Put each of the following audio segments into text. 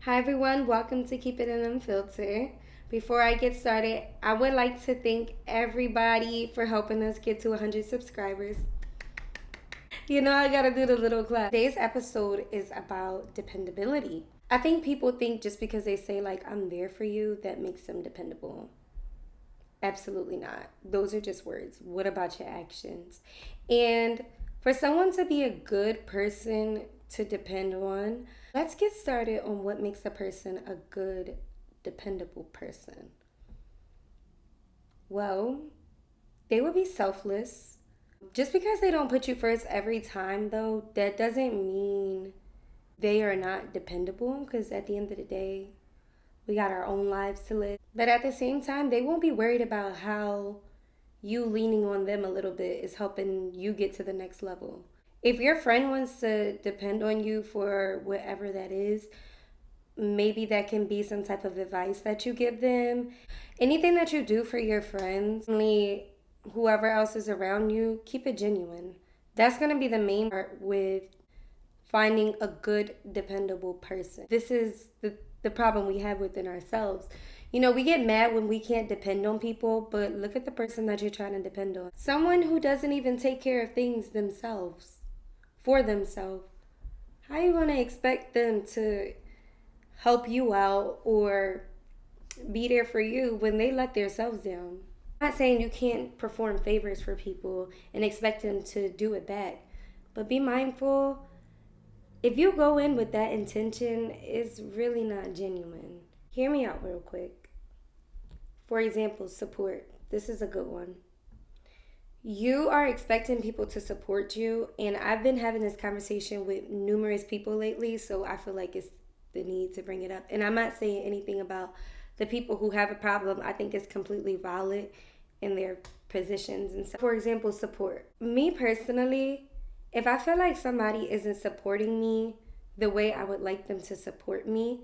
Hi everyone, welcome to Keep It in Unfiltered. Before I get started, I would like to thank everybody for helping us get to 100 subscribers. I gotta do the little clap. Today's episode is about dependability. I think people think just because they say, like, I'm there for you, that makes them dependable. Absolutely not. Those are just words. What about your actions? And for someone to be a good person to depend on, let's get started on what makes a person a good, dependable person. Well, they will be selfless. Just because they don't put you first every time, though, that doesn't mean they are not dependable, because at the end of the day, we got our own lives to live. But at the same time, they won't be worried about how you leaning on them a little bit is helping you get to the next level. If your friend wants to depend on you for whatever that is, maybe that can be some type of advice that you give them. Anything that you do for your friends, whoever else is around you, keep it genuine. That's going to be the main part with finding a good, dependable person. This is the problem we have within ourselves. We get mad when we can't depend on people, but look at the person that you're trying to depend on. Someone who doesn't even take care of things themselves, for themselves. How are you going to expect them to help you out or be there for you when they let themselves down? I'm not saying you can't perform favors for people and expect them to do it back, but be mindful. If you go in with that intention, it's really not genuine. Hear me out real quick. For example, support. This is a good one. You are expecting people to support you, and I've been having this conversation with numerous people lately, so I feel like it's the need to bring it up. And I'm not saying anything about the people who have a problem. I think it's completely valid in their positions. And so, for example, support. Me personally, if I feel like somebody isn't supporting me the way I would like them to support me,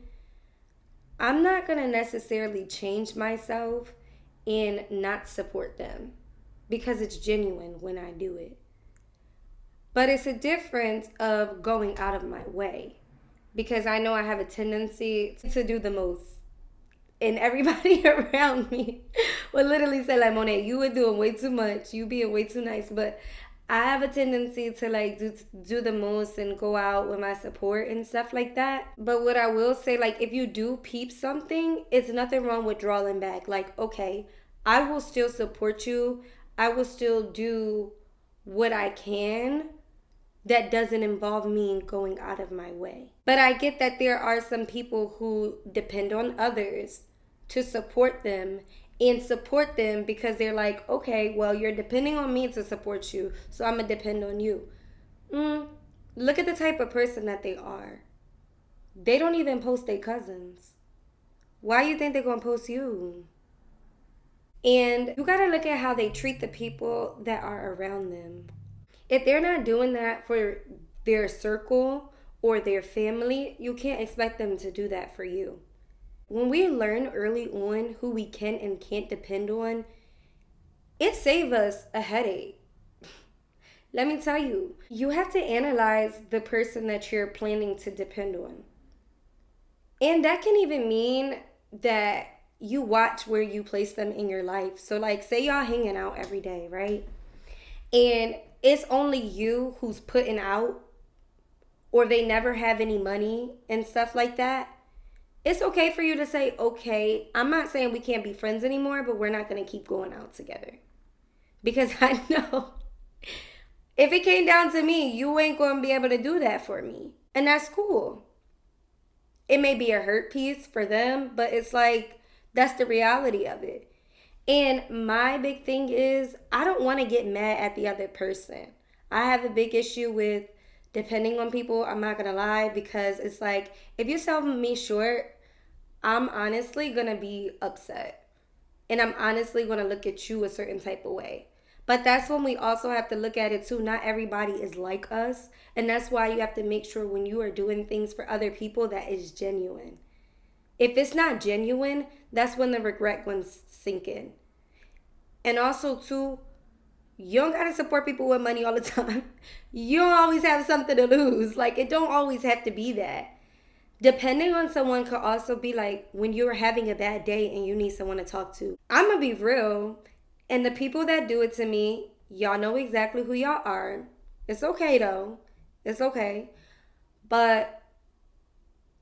I'm not going to necessarily change myself and not support them because it's genuine when I do it. But it's a difference of going out of my way, because I know I have a tendency to do the most. And everybody around me would literally say, like, Monet, you were doing way too much. You being way too nice. But I have a tendency to, like, do the most and go out with my support and stuff like that. But what I will say, like, if you do peep something, it's nothing wrong with drawing back. Like, okay, I will still support you. I will still do what I can that doesn't involve me going out of my way. But I get that there are some people who depend on others to support them and support them because they're like, okay, well, you're depending on me to support you, so I'm going to depend on you. Look at the type of person that they are. They don't even post their cousins. Why you think they're going to post you? And you got to look at how they treat the people that are around them. If they're not doing that for their circle or their family, you can't expect them to do that for you. When we learn early on who we can and can't depend on, it saves us a headache. Let me tell you, you have to analyze the person that you're planning to depend on. And that can even mean that you watch where you place them in your life. So, like, say y'all hanging out every day, right? And it's only you who's putting out, or they never have any money and stuff like that. It's okay for you to say, okay, I'm not saying we can't be friends anymore, but we're not going to keep going out together. Because I know if it came down to me, you ain't going to be able to do that for me. And that's cool. It may be a hurt piece for them, but it's like, that's the reality of it. And my big thing is, I don't want to get mad at the other person. I have a big issue with depending on people, I'm not going to lie, because it's like, if you're selling me short, I'm honestly going to be upset. And I'm honestly going to look at you a certain type of way. But that's when we also have to look at it too. Not everybody is like us. And that's why you have to make sure when you are doing things for other people that is genuine. If it's not genuine, that's when the regret going to sink in. And also too, you don't gotta support people with money all the time. You don't always have something to lose. Like, it don't always have to be that. Depending on someone could also be like when you're having a bad day and you need someone to talk to. I'm gonna be real. And the people that do it to me, y'all know exactly who y'all are. It's okay though. It's okay. But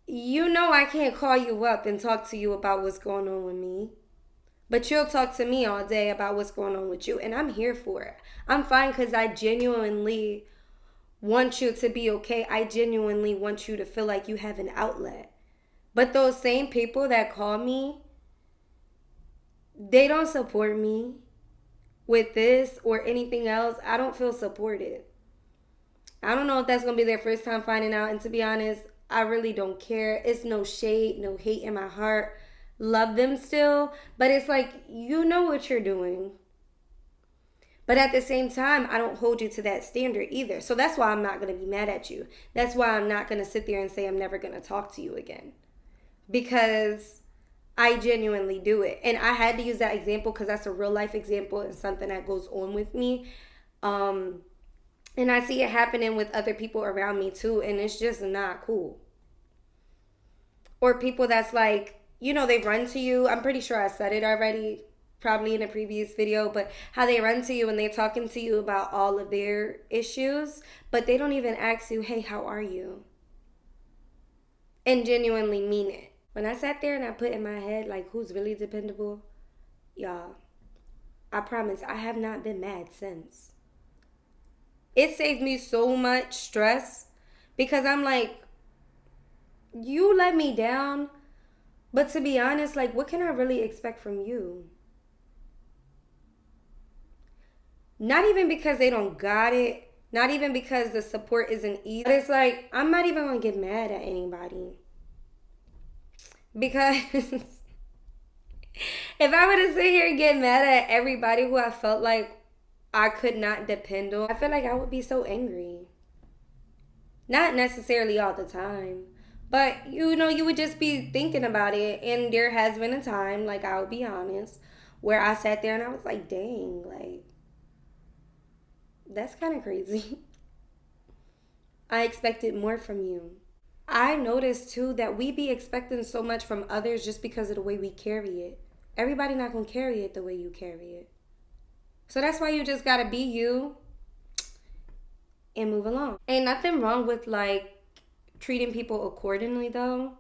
you know I can't call you up and talk to you about what's going on with me. But you'll talk to me all day about what's going on with you. And I'm here for it. I'm fine because I genuinely want you to be okay. I genuinely want you to feel like you have an outlet. But those same people that call me, they don't support me with this or anything else. I don't feel supported. I don't know if that's going to be their first time finding out. And to be honest, I really don't care. It's no shade, no hate in my heart. Love them still. But it's like, you know what you're doing. But at the same time, I don't hold you to that standard either. So that's why I'm not going to be mad at you. That's why I'm not going to sit there and say I'm never going to talk to you again. Because I genuinely do it. And I had to use that example because that's a real life example and something that goes on with me. And I see it happening with other people around me too. And it's just not cool. Or people that's like, you know, they run to you. I'm pretty sure I said it already, probably in a previous video, but how they run to you and they're talking to you about all of their issues, but they don't even ask you, hey, how are you? And genuinely mean it. When I sat there and I put in my head, like, who's really dependable? Y'all, I promise I have not been mad since. It saved me so much stress because I'm like, you let me down, but to be honest, like, what can I really expect from you? Not even because they don't got it, not even because the support isn't easy, but it's like, I'm not even gonna get mad at anybody. Because if I were to sit here and get mad at everybody who I felt like I could not depend on, I feel like I would be so angry. Not necessarily all the time, but you know, you would just be thinking about it. And there has been a time, like, I'll be honest, where I sat there and I was like, dang, like, that's kind of crazy. I expected more from you. I noticed too that we be expecting so much from others just because of the way we carry it. Everybody not gonna carry it the way you carry it. So that's why you just gotta be you and move along. Ain't nothing wrong with like treating people accordingly though.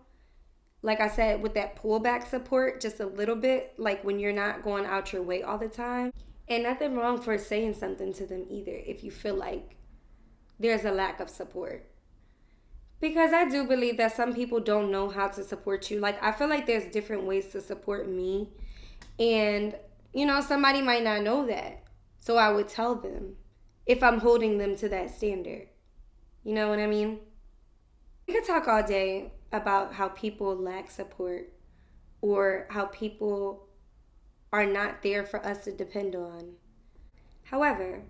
Like I said, with that pullback support, just a little bit, like when you're not going out your way all the time. And nothing wrong for saying something to them either if you feel like there's a lack of support. Because I do believe that some people don't know how to support you. Like, I feel like there's different ways to support me. And, you know, somebody might not know that. So I would tell them if I'm holding them to that standard. You know what I mean? We could talk all day about how people lack support or how people are not there for us to depend on. However,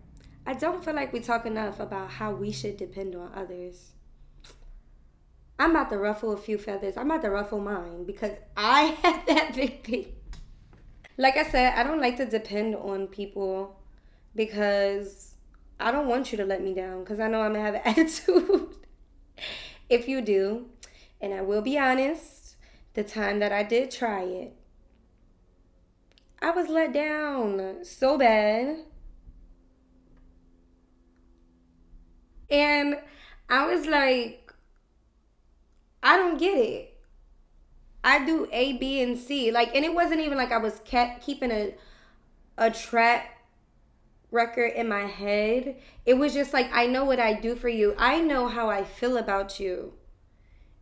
I don't feel like we talk enough about how we should depend on others. I'm about to ruffle a few feathers. I'm about to ruffle mine because I have that big thing. Like I said, I don't like to depend on people because I don't want you to let me down because I know I'm going to have an attitude. If you do, and I will be honest, the time that I did try it, I was let down so bad. And I was like, I don't get it. I do A, B, and C. Like, and it wasn't even like I was keeping a track record in my head. It was just like, I know what I do for you. I know how I feel about you.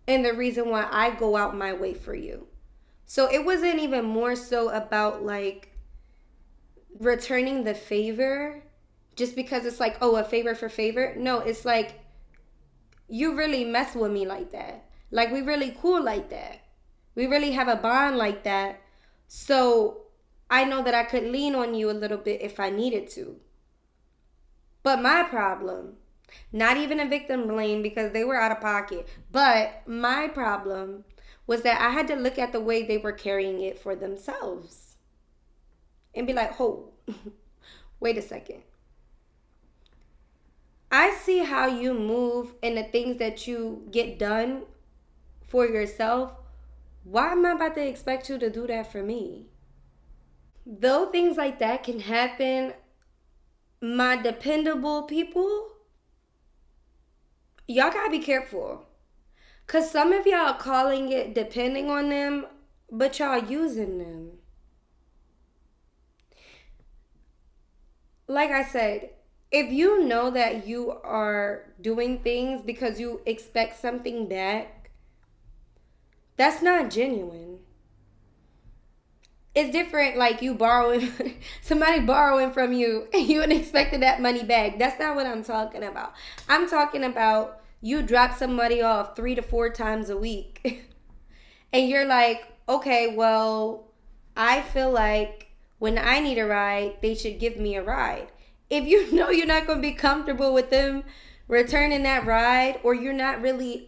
And the reason why I go out my way for you. So it wasn't even more so about like returning the favor just because it's like, oh, a favor for favor. No, it's like, you really mess with me like that. Like, we really cool like that. We really have a bond like that. So I know that I could lean on you a little bit if I needed to. But my problem, not even a victim blame because they were out of pocket, but my problem was that I had to look at the way they were carrying it for themselves and be like, oh, wait a second. I see how you move and the things that you get done for yourself, why am I about to expect you to do that for me? Though things like that can happen, my dependable people, y'all gotta be careful. Because some of y'all calling it depending on them, but y'all using them. Like I said, if you know that you are doing things because you expect something back, that's not genuine. It's different, like you borrowing, somebody borrowing from you and you expected that money back. That's not what I'm talking about. I'm talking about you drop somebody off 3 to 4 times a week and you're like, okay, well, I feel like when I need a ride, they should give me a ride. If you know you're not going to be comfortable with them returning that ride, or you're not really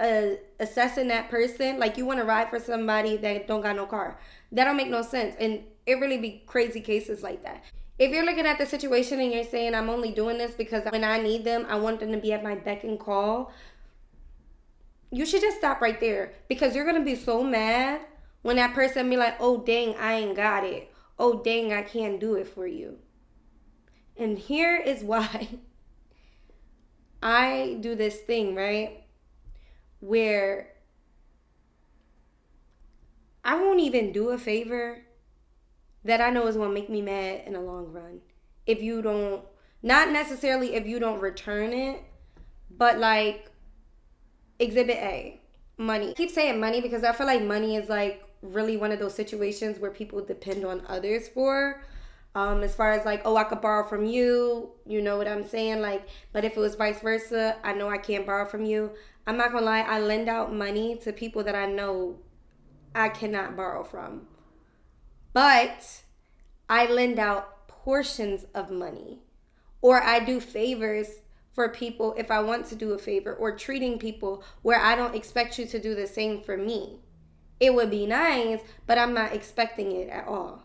assessing that person, like you want to ride for somebody that don't got no car, that don't make no sense. And it really be crazy cases like that. If you're looking at the situation and you're saying, I'm only doing this because when I need them, I want them to be at my beck and call, you should just stop right there, because you're going to be so mad when that person be like, oh, dang, I ain't got it. Oh, dang, I can't do it for you. And here is why I do this thing, right? Where I won't even do a favor that I know is going to make me mad in the long run. If you don't, not necessarily if you don't return it, but like exhibit A, money. I keep saying money because I feel like money is like really one of those situations where people depend on others for. As far as like, oh, I could borrow from you, you know what I'm saying? Like, but if it was vice versa, I know I can't borrow from you. I'm not gonna lie, I lend out money to people that I know I cannot borrow from. But I lend out portions of money. Or I do favors for people if I want to do a favor, or treating people where I don't expect you to do the same for me. It would be nice, but I'm not expecting it at all.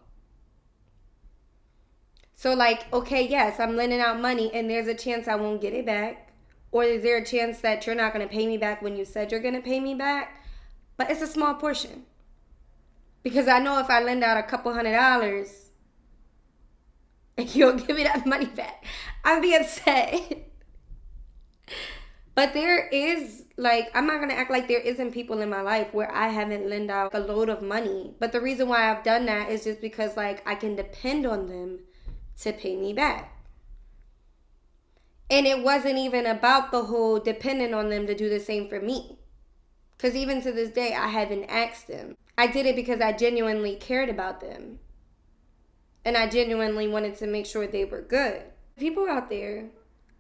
So like, okay, yes, I'm lending out money and there's a chance I won't get it back. Or is there a chance that you're not going to pay me back when you said you're going to pay me back? But it's a small portion. Because I know if I lend out a couple $100 and you'll give me that money back, I'll be upset. But there is, like, I'm not going to act like there isn't people in my life where I haven't lent out a load of money. But the reason why I've done that is just because, like, I can depend on them to pay me back. And it wasn't even about the whole depending on them to do the same for me. Because even to this day, I haven't asked them. I did it because I genuinely cared about them. And I genuinely wanted to make sure they were good. People out there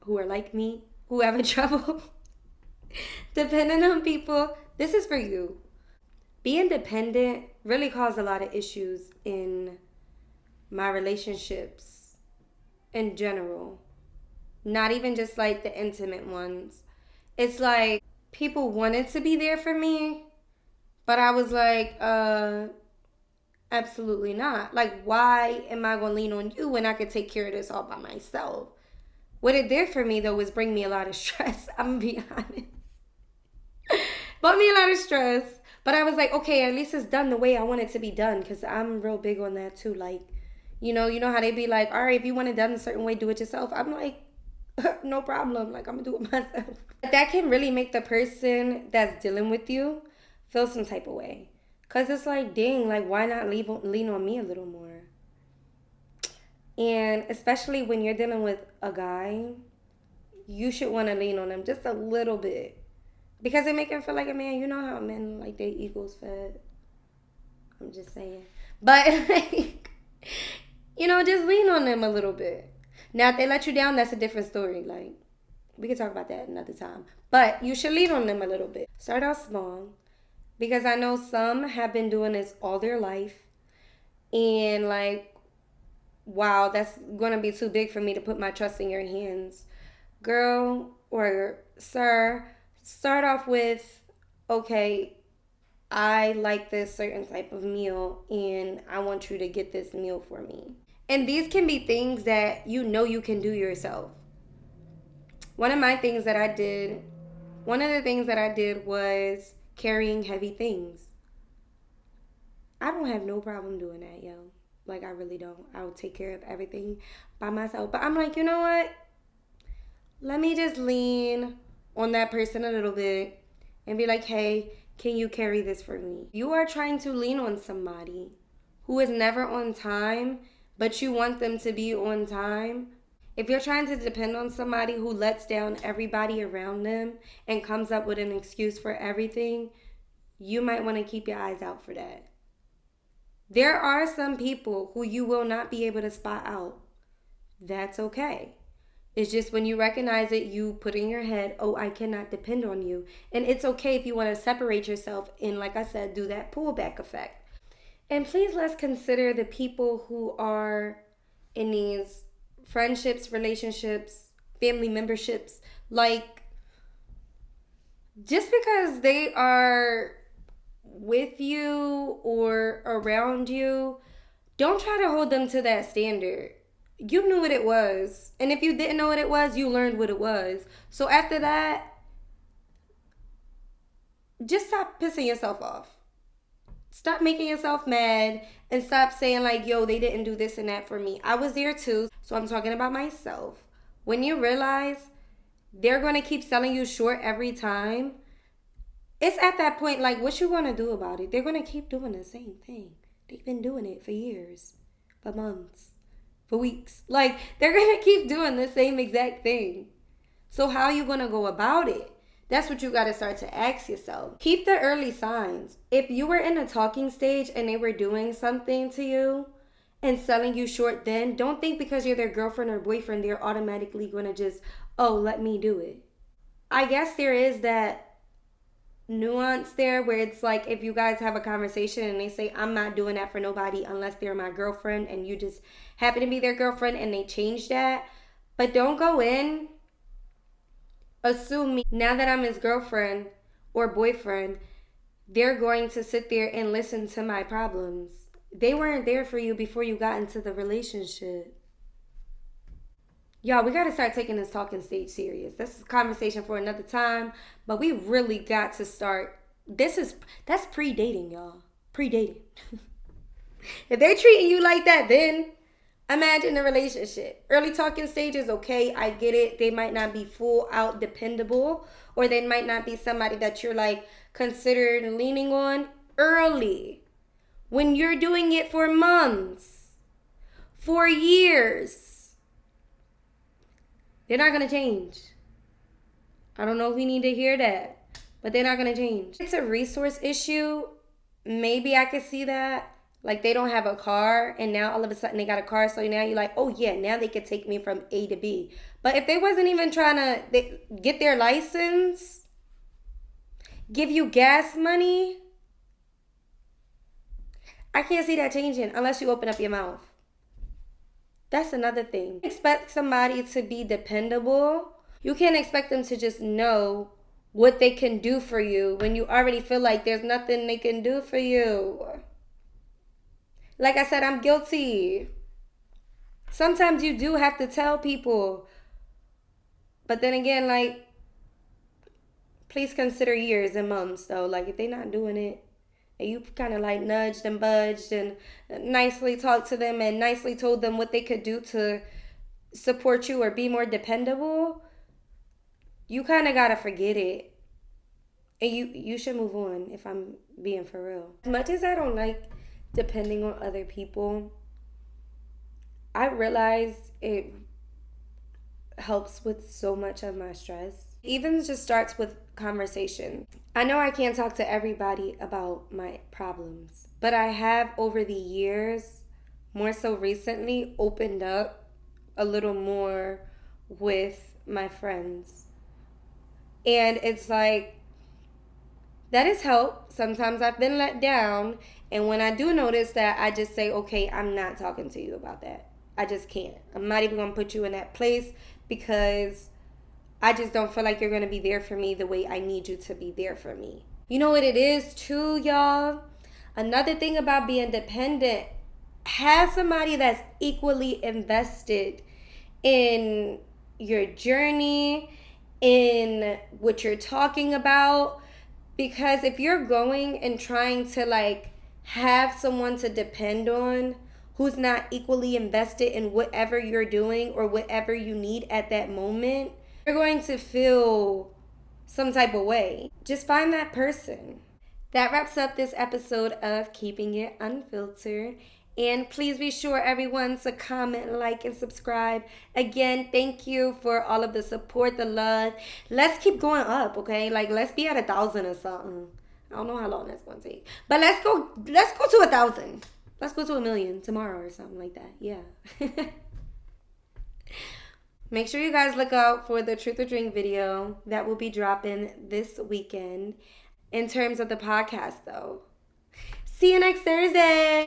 who are like me, who have trouble depending on people, this is for you. Being dependent really caused a lot of issues in my relationships in general. Not even just like the intimate ones. It's like people wanted to be there for me, but I was like, absolutely not. Like, why am I going to lean on you when I could take care of this all by myself? What it did for me, though, was bring me a lot of stress. I'm going to be honest. Brought me a lot of stress. But I was like, okay, at least it's done the way I want it to be done. Because I'm real big on that, too. Like, you know how they be like, all right, if you want it done a certain way, do it yourself. I'm like, no problem. Like, I'm going to do it myself. That can really make the person that's dealing with you feel some type of way. Because it's like, dang, like, why not lean on me a little more? And especially when you're dealing with a guy, you should want to lean on him just a little bit. Because it make him feel like a man. You know how men, like, their egos fed. I'm just saying. But, like, you know, just lean on them a little bit. Now, if they let you down, that's a different story. Like, we can talk about that another time. But you should lean on them a little bit. Start out small. Because I know some have been doing this all their life. And, like, wow, that's going to be too big for me to put my trust in your hands. Girl or sir, start off with, okay, I like this certain type of meal and I want you to get this meal for me. And these can be things that you know you can do yourself. One of the things that I did was carrying heavy things. I don't have no problem doing that, yo. Like, I really don't. I will take care of everything by myself. But I'm like, you know what? Let me just lean on that person a little bit and be like, hey, can you carry this for me? You are trying to lean on somebody who is never on time, but you want them to be on time. If you're trying to depend on somebody who lets down everybody around them and comes up with an excuse for everything, you might want to keep your eyes out for that. There are some people who you will not be able to spot out. That's okay. It's just when you recognize it, you put in your head, oh, I cannot depend on you. And it's okay if you want to separate yourself and, like I said, do that pullback effect. And please let's consider the people who are in these friendships, relationships, family memberships. Like, just because they are with you or around you, don't try to hold them to that standard. You knew what it was. And if you didn't know what it was, you learned what it was. So after that, just stop pissing yourself off. Stop making yourself mad and stop saying like, yo, they didn't do this and that for me. I was there too. So I'm talking about myself. When you realize they're going to keep selling you short every time, it's at that point, like, what you going to do about it? They're going to keep doing the same thing. They've been doing it for years, for months, for weeks. Like, they're going to keep doing the same exact thing. So how are you going to go about it? That's what you got to start to ask yourself. Keep the early signs. If you were in a talking stage and they were doing something to you and selling you short, then don't think because you're their girlfriend or boyfriend, they're automatically going to just, oh, let me do it. I guess there is that nuance there where it's like if you guys have a conversation and they say, I'm not doing that for nobody unless they're my girlfriend, and you just happen to be their girlfriend and they change that. But don't go in assuming now that I'm his girlfriend or boyfriend, they're going to sit there and listen to my problems. They weren't there for you before you got into the relationship. Y'all, we got to start taking this talking stage serious. This is a conversation for another time, but we really got to start. That's pre-dating, y'all. Pre-dating. If they're treating you like that, then imagine a relationship. Early talking stage is okay. I get it. They might not be full out dependable, or they might not be somebody that you're like considered leaning on early. When you're doing it for months, for years, they're not going to change. I don't know if we need to hear that, but they're not going to change. It's a resource issue. Maybe I could see that. Like, they don't have a car and now all of a sudden they got a car. So now you're like, oh yeah, now they could take me from A to B. But if they wasn't even trying to get their license, give you gas money, I can't see that changing unless you open up your mouth. That's another thing. Expect somebody to be dependable. You can't expect them to just know what they can do for you when you already feel like there's nothing they can do for you. Like I said, I'm guilty. Sometimes you do have to tell people. But then again, like, please consider years and months though. Like, if they're not doing it, and you kind of like nudged and budged and nicely talked to them and nicely told them what they could do to support you or be more dependable, you kind of got to forget it. And you should move on, if I'm being for real. As much as I don't like depending on other people, I realize it helps with so much of my stress. Even just starts with conversation. I know I can't talk to everybody about my problems, but I have over the years, more so recently, opened up a little more with my friends. And it's like, that has helped. Sometimes I've been let down, and when I do notice that, I just say, okay, I'm not talking to you about that. I just can't. I'm not even going to put you in that place because I just don't feel like you're going to be there for me the way I need you to be there for me. You know what it is too, y'all? Another thing about being dependent, have somebody that's equally invested in your journey, in what you're talking about. Because if you're going and trying to like have someone to depend on who's not equally invested in whatever you're doing or whatever you need at that moment, you're going to feel some type of way. Just find that person. That wraps up this episode of Keeping It Unfiltered. And please be sure, everyone, to comment, like, and subscribe. Again, thank you for all of the support, the love. Let's keep going up, okay? Like, let's be at 1,000 or something. I don't know how long that's going to take. But let's go to 1,000. Let's go to 1,000,000 tomorrow or something like that. Yeah. Make sure you guys look out for the Truth or Drink video that will be dropping this weekend. In terms of the podcast, though. See you next Thursday.